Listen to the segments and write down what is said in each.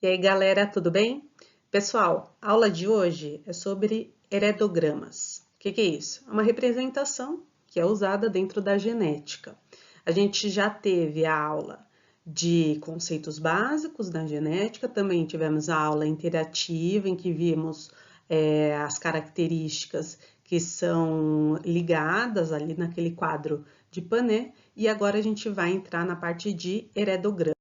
E aí, galera, tudo bem? Pessoal, a aula de hoje é sobre heredogramas. O que é isso? É uma representação que é usada dentro da genética. A gente já teve a aula de conceitos básicos da genética, também tivemos a aula interativa, em que vimos as características que são ligadas ali naquele quadro de Panet, e agora a gente vai entrar na parte de heredogramas.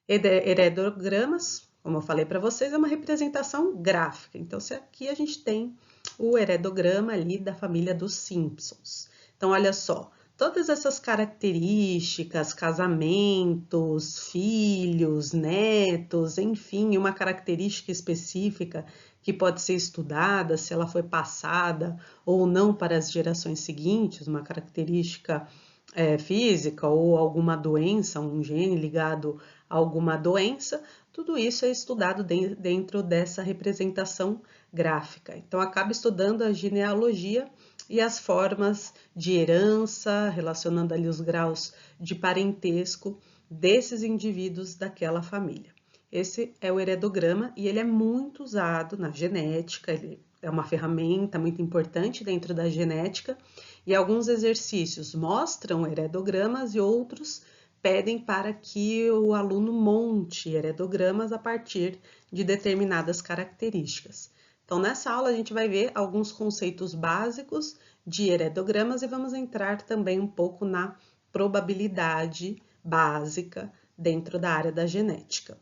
Heredogramas, como eu falei para vocês, é uma representação gráfica. Então, se aqui a gente tem o heredograma ali da família dos Simpsons. Então, olha só, todas essas características, casamentos, filhos, netos, enfim, uma característica específica que pode ser estudada se ela foi passada ou não para as gerações seguintes, uma característica física ou alguma doença, um gene ligado a alguma doença, tudo isso é estudado dentro dessa representação gráfica. Então, acaba estudando a genealogia e as formas de herança, relacionando ali os graus de parentesco desses indivíduos daquela família. Esse é o heredograma e ele é muito usado na genética, ele é uma ferramenta muito importante dentro da genética e alguns exercícios mostram heredogramas e outros pedem para que o aluno monte heredogramas a partir de determinadas características. Então, nessa aula, a gente vai ver alguns conceitos básicos de heredogramas e vamos entrar também um pouco na probabilidade básica dentro da área da genética.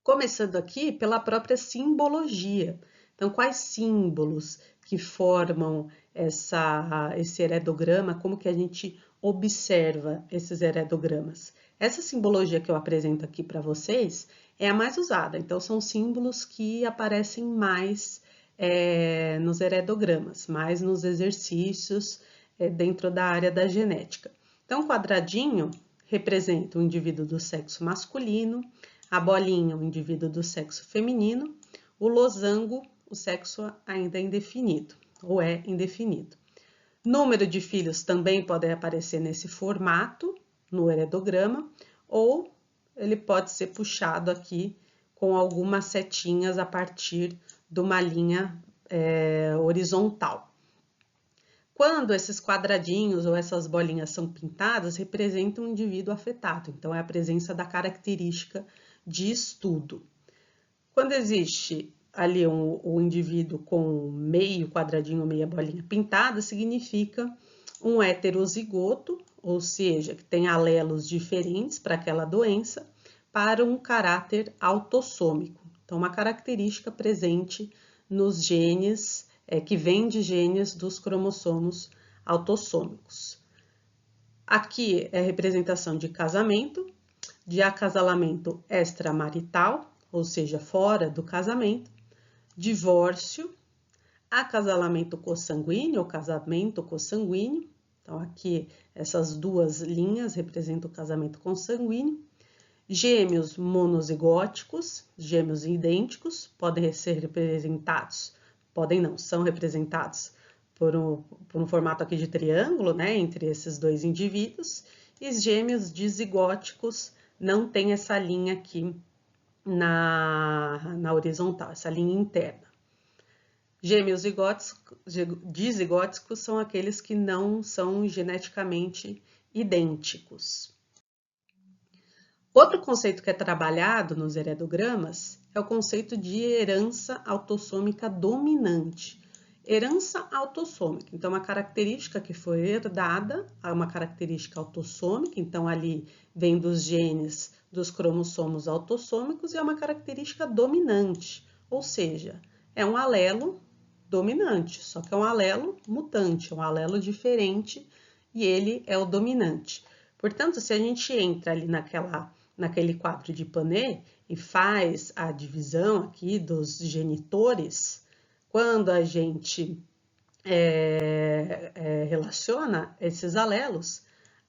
Começando aqui pela própria simbologia. Então, quais símbolos que formam esse heredograma, como que a gente observa esses heredogramas? Essa simbologia que eu apresento aqui para vocês é a mais usada, então são símbolos que aparecem mais nos heredogramas, mais nos exercícios dentro da área da genética. Então, o quadradinho representa o indivíduo do sexo masculino, a bolinha, o indivíduo do sexo feminino, o losango, o sexo ainda indefinido, ou é indefinido. Número de filhos também pode aparecer nesse formato, no heredograma, ou ele pode ser puxado aqui com algumas setinhas a partir de uma linha horizontal. Quando esses quadradinhos ou essas bolinhas são pintadas, representam um indivíduo afetado, então é a presença da característica de estudo. Quando existe ali um indivíduo com meio quadradinho, meia bolinha pintada, significa um heterozigoto, ou seja, que tem alelos diferentes para aquela doença, para um caráter autossômico. Então, uma característica presente nos genes, que vem de genes dos cromossomos autossômicos. Aqui é a representação de casamento, de acasalamento extramarital, ou seja, fora do casamento, divórcio, acasalamento consanguíneo ou casamento consanguíneo. Então, aqui essas duas linhas representam o casamento consanguíneo. Gêmeos monozigóticos, gêmeos idênticos, podem ser representados, podem não, são representados por um formato aqui de triângulo, né, entre esses dois indivíduos. E gêmeos dizigóticos não tem essa linha aqui na horizontal, essa linha interna. Gêmeos dizigóticos são aqueles que não são geneticamente idênticos. Outro conceito que é trabalhado nos heredogramas é o conceito de herança autossômica dominante. Herança autossômica, então, uma característica que foi herdada, uma característica autossômica, então, ali vem dos genes dos cromossomos autossômicos, e é uma característica dominante, ou seja, é um alelo dominante, só que é um alelo mutante, um alelo diferente, e ele é o dominante. Portanto, se a gente entra ali naquele quadro de Panet e faz a divisão aqui dos genitores, quando a gente relaciona esses alelos,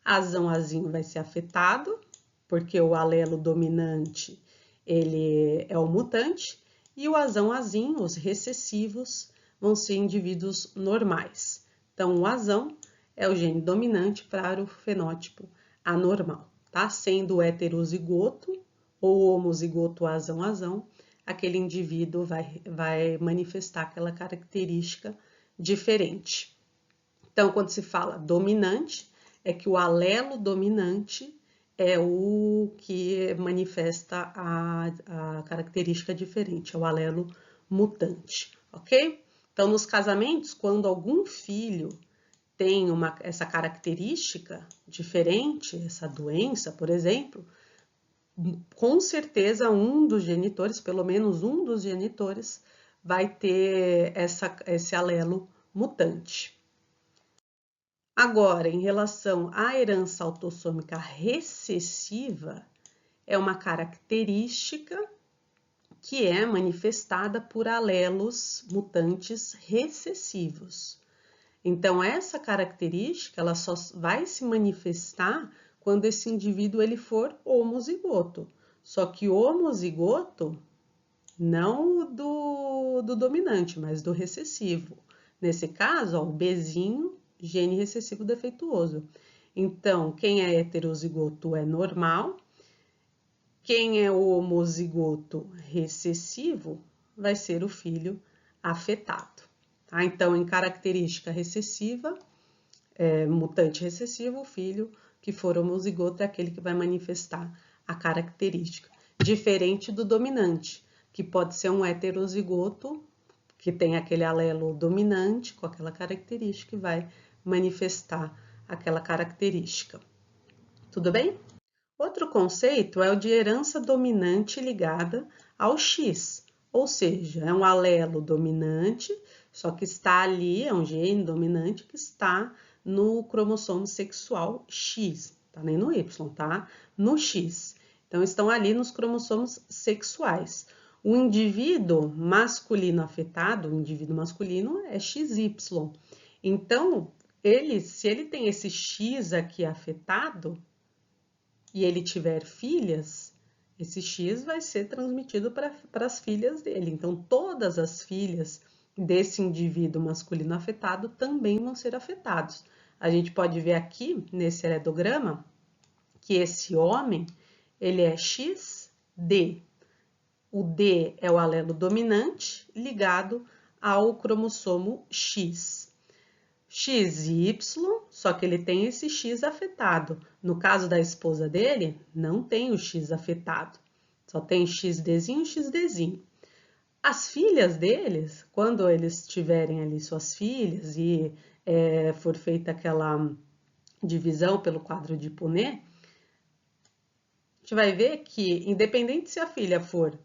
azão azinho vai ser afetado, porque o alelo dominante ele é o mutante, e o azão azinho, os recessivos, vão ser indivíduos normais. Então, o azão é o gene dominante para o fenótipo anormal, tá? Sendo o heterozigoto ou homozigoto azão, aquele indivíduo vai manifestar aquela característica diferente. Então, quando se fala dominante, é que o alelo dominante é o que manifesta a característica diferente, é o alelo mutante, ok? Então, nos casamentos, quando algum filho tem essa característica diferente, essa doença, por exemplo, com certeza um dos genitores, pelo menos um dos genitores, vai ter esse alelo mutante. Agora, em relação à herança autossômica recessiva, é uma característica que é manifestada por alelos mutantes recessivos. Então, essa característica ela só vai se manifestar quando esse indivíduo ele for homozigoto. Só que o homozigoto, não do dominante, mas do recessivo. Nesse caso, ó, o Bzinho, gene recessivo defeituoso. Então, quem é heterozigoto é normal. Quem é homozigoto recessivo vai ser o filho afetado. Tá? Então, em característica recessiva, mutante recessivo, o filho que for homozigoto é aquele que vai manifestar a característica. Diferente do dominante, que pode ser um heterozigoto, que tem aquele alelo dominante com aquela característica e vai manifestar aquela característica. Tudo bem? Outro conceito é o de herança dominante ligada ao X, ou seja, é um alelo dominante, só que está ali, é um gene dominante que está no cromossomo sexual X, tá nem no Y, tá? No X. Então, estão ali nos cromossomos sexuais. O indivíduo masculino afetado, o indivíduo masculino é XY. Então, se ele tem esse X aqui afetado, e ele tiver filhas, esse X vai ser transmitido para as filhas dele. Então, todas as filhas desse indivíduo masculino afetado também vão ser afetados. A gente pode ver aqui, nesse heredograma, que esse homem, ele é XD. O D é o alelo dominante ligado ao cromossomo X. XY, só que ele tem esse X afetado. No caso da esposa dele, não tem o X afetado. Só tem XDzinho e XDzinho. As filhas deles, quando eles tiverem ali suas filhas e for feita aquela divisão pelo quadro de Punnett, a gente vai ver que, independente se a filha for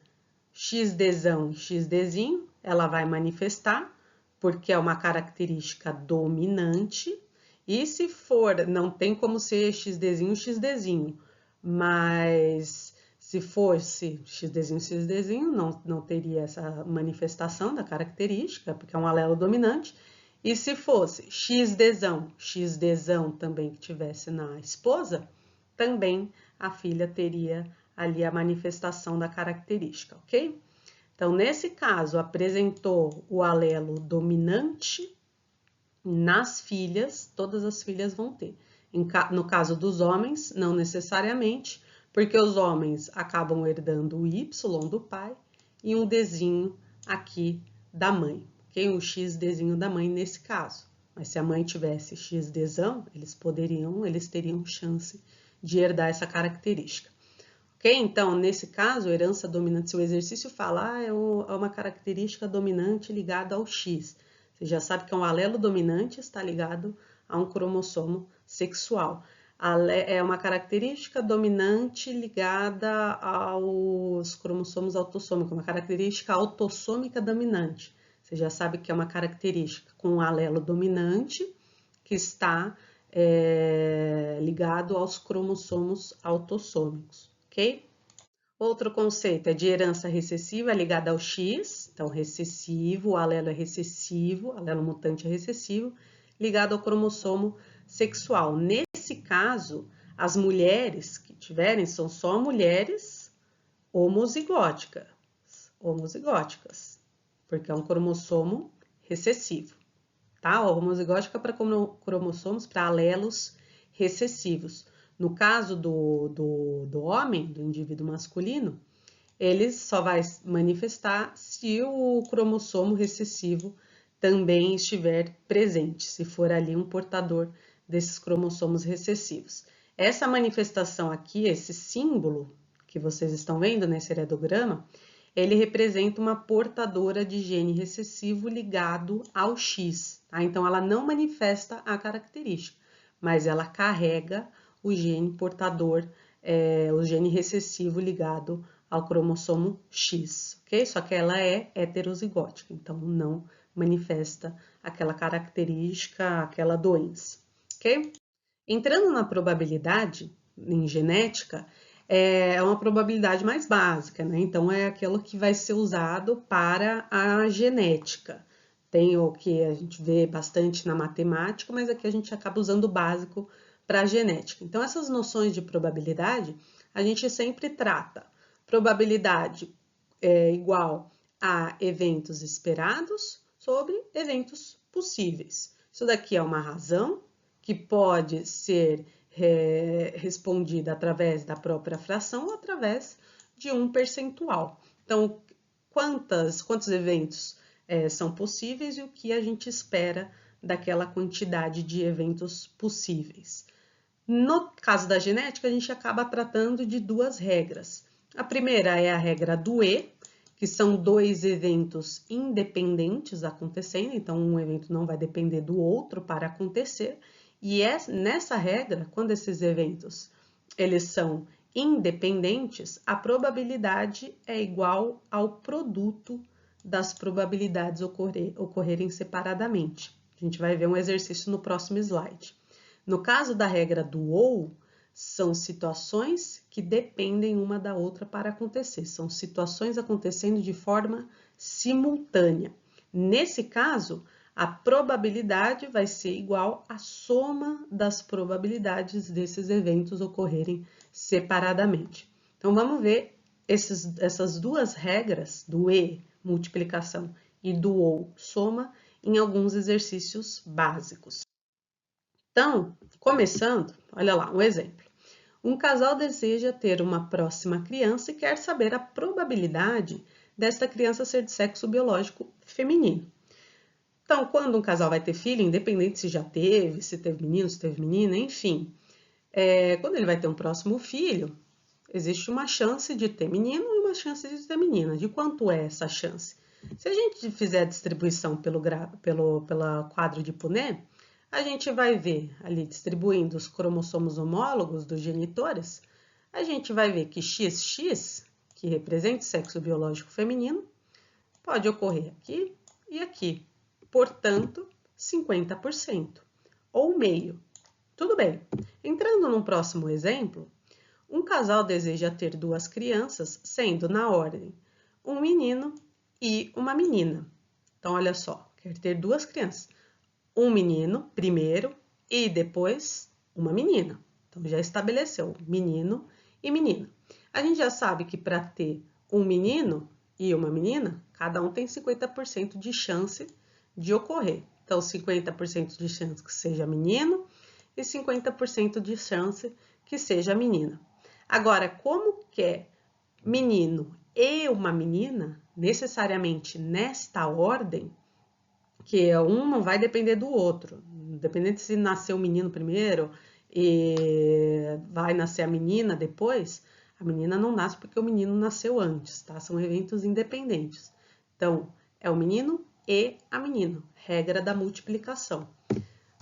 XDzão e XDzinho, ela vai manifestar, porque é uma característica dominante. E se for, não tem como ser XDzinho, XDzinho, mas se fosse XDzinho, XDzinho, não teria essa manifestação da característica, porque é um alelo dominante. E se fosse XDzão, XDzão também que tivesse na esposa, também a filha teria ali a manifestação da característica, ok? Então, nesse caso, apresentou o alelo dominante nas filhas, todas as filhas vão ter. No caso dos homens, não necessariamente, porque os homens acabam herdando o Y do pai e um Dzinho aqui da mãe, ok? Um XDzinho da mãe nesse caso. Mas se a mãe tivesse XDzão, eles teriam chance de herdar essa característica. Ok? Então, nesse caso, herança dominante, se o exercício falar, é uma característica dominante ligada ao X. Você já sabe que é um alelo dominante, está ligado a um cromossomo sexual. É uma característica dominante ligada aos cromossomos autossômicos, uma característica autossômica dominante. Você já sabe que é uma característica com um alelo dominante que está ligado aos cromossomos autossômicos, ok? Outro conceito é de herança recessiva ligada ao X, então recessivo, o alelo é recessivo, alelo mutante é recessivo, ligado ao cromossomo sexual. Nesse caso, as mulheres que tiverem são só mulheres homozigóticas, porque é um cromossomo recessivo, tá? Homozigótica para cromossomos, para alelos recessivos. No caso do homem, do indivíduo masculino, ele só vai manifestar se o cromossomo recessivo também estiver presente, se for ali um portador desses cromossomos recessivos. Essa manifestação aqui, esse símbolo que vocês estão vendo nesse heredograma, ele representa uma portadora de gene recessivo ligado ao X, tá? Então, ela não manifesta a característica, mas ela carrega o gene portador, o gene recessivo ligado ao cromossomo X, ok? Só que ela é heterozigótica, então não manifesta aquela característica, aquela doença, ok? Entrando na probabilidade em genética, é uma probabilidade mais básica, né? Então, é aquilo que vai ser usado para a genética. Tem o que a gente vê bastante na matemática, mas aqui a gente acaba usando o básico para a genética. Então, essas noções de probabilidade, a gente sempre trata. Probabilidade é igual a eventos esperados sobre eventos possíveis. Isso daqui é uma razão que pode ser respondida através da própria fração ou através de um percentual. Então, quantos eventos são possíveis e o que a gente espera daquela quantidade de eventos possíveis. No caso da genética, a gente acaba tratando de duas regras. A primeira é a regra do E, que são dois eventos independentes acontecendo, então um evento não vai depender do outro para acontecer. E nessa regra, quando esses eventos eles são independentes, a probabilidade é igual ao produto das probabilidades ocorrerem separadamente. A gente vai ver um exercício no próximo slide. No caso da regra do ou, são situações que dependem uma da outra para acontecer. São situações acontecendo de forma simultânea. Nesse caso, a probabilidade vai ser igual à soma das probabilidades desses eventos ocorrerem separadamente. Então, vamos ver essas duas regras do E, multiplicação, e do OU, soma, em alguns exercícios básicos. Então, começando, olha lá, um exemplo. Um casal deseja ter uma próxima criança e quer saber a probabilidade desta criança ser de sexo biológico feminino. Então, quando um casal vai ter filho, independente se já teve, se teve menino, se teve menina, enfim, quando ele vai ter um próximo filho, existe uma chance de ter menino e uma chance de ter menina. De quanto é essa chance? Se a gente fizer a distribuição pela quadro de Punnett, a gente vai ver ali distribuindo os cromossomos homólogos dos genitores, a gente vai ver que XX, que representa o sexo biológico feminino, pode ocorrer aqui e aqui. Portanto, 50%, ou meio. Tudo bem. Entrando num próximo exemplo, um casal deseja ter duas crianças, sendo na ordem um menino e uma menina. Então, olha só, quer ter duas crianças. Um menino primeiro e depois uma menina. Então, já estabeleceu menino e menina. A gente já sabe que para ter um menino e uma menina, cada um tem 50% de chance de ocorrer. Então, 50% de chance que seja menino e 50% de chance que seja menina. Agora, como que é menino e uma menina, necessariamente nesta ordem, que um não vai depender do outro, dependendo se nasceu o menino primeiro e vai nascer a menina depois, a menina não nasce porque o menino nasceu antes, tá? São eventos independentes. Então, é o menino e a menina, regra da multiplicação.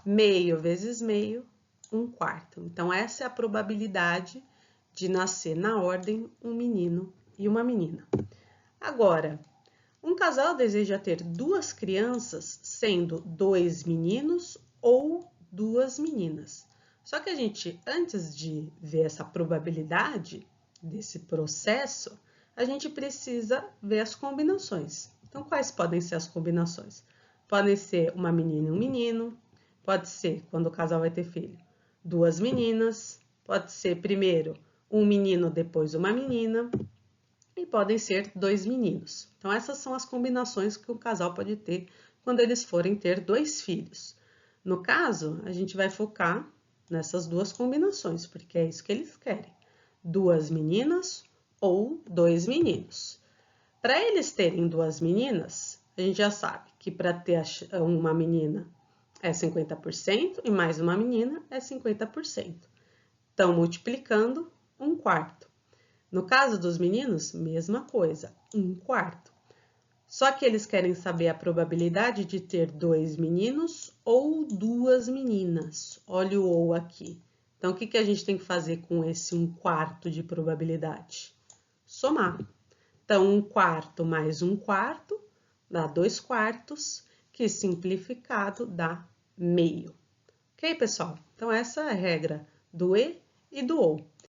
Meio vezes meio, 1/4. Então, essa é a probabilidade de nascer na ordem um menino e uma menina. Agora, um casal deseja ter duas crianças, sendo dois meninos ou duas meninas. Só que a gente, antes de ver essa probabilidade desse processo, a gente precisa ver as combinações. Então, quais podem ser as combinações? Podem ser uma menina e um menino, pode ser, quando o casal vai ter filho, duas meninas, pode ser primeiro um menino, depois uma menina, e podem ser dois meninos. Então, essas são as combinações que o casal pode ter quando eles forem ter dois filhos. No caso, a gente vai focar nessas duas combinações, porque é isso que eles querem. 2 meninas ou 2 meninos. Para eles terem 2 meninas, a gente já sabe que para ter uma menina é 50% e mais uma menina é 50%. Então, multiplicando, 1/4. No caso dos meninos, mesma coisa, 1/4. Só que eles querem saber a probabilidade de ter 2 meninos ou 2 meninas. Olha o ou aqui. Então, o que a gente tem que fazer com esse 1/4 de probabilidade? Somar. Então, 1/4 mais 1/4 dá 2/4, que simplificado dá meio. Ok, pessoal? Então, essa é a regra do e do ou.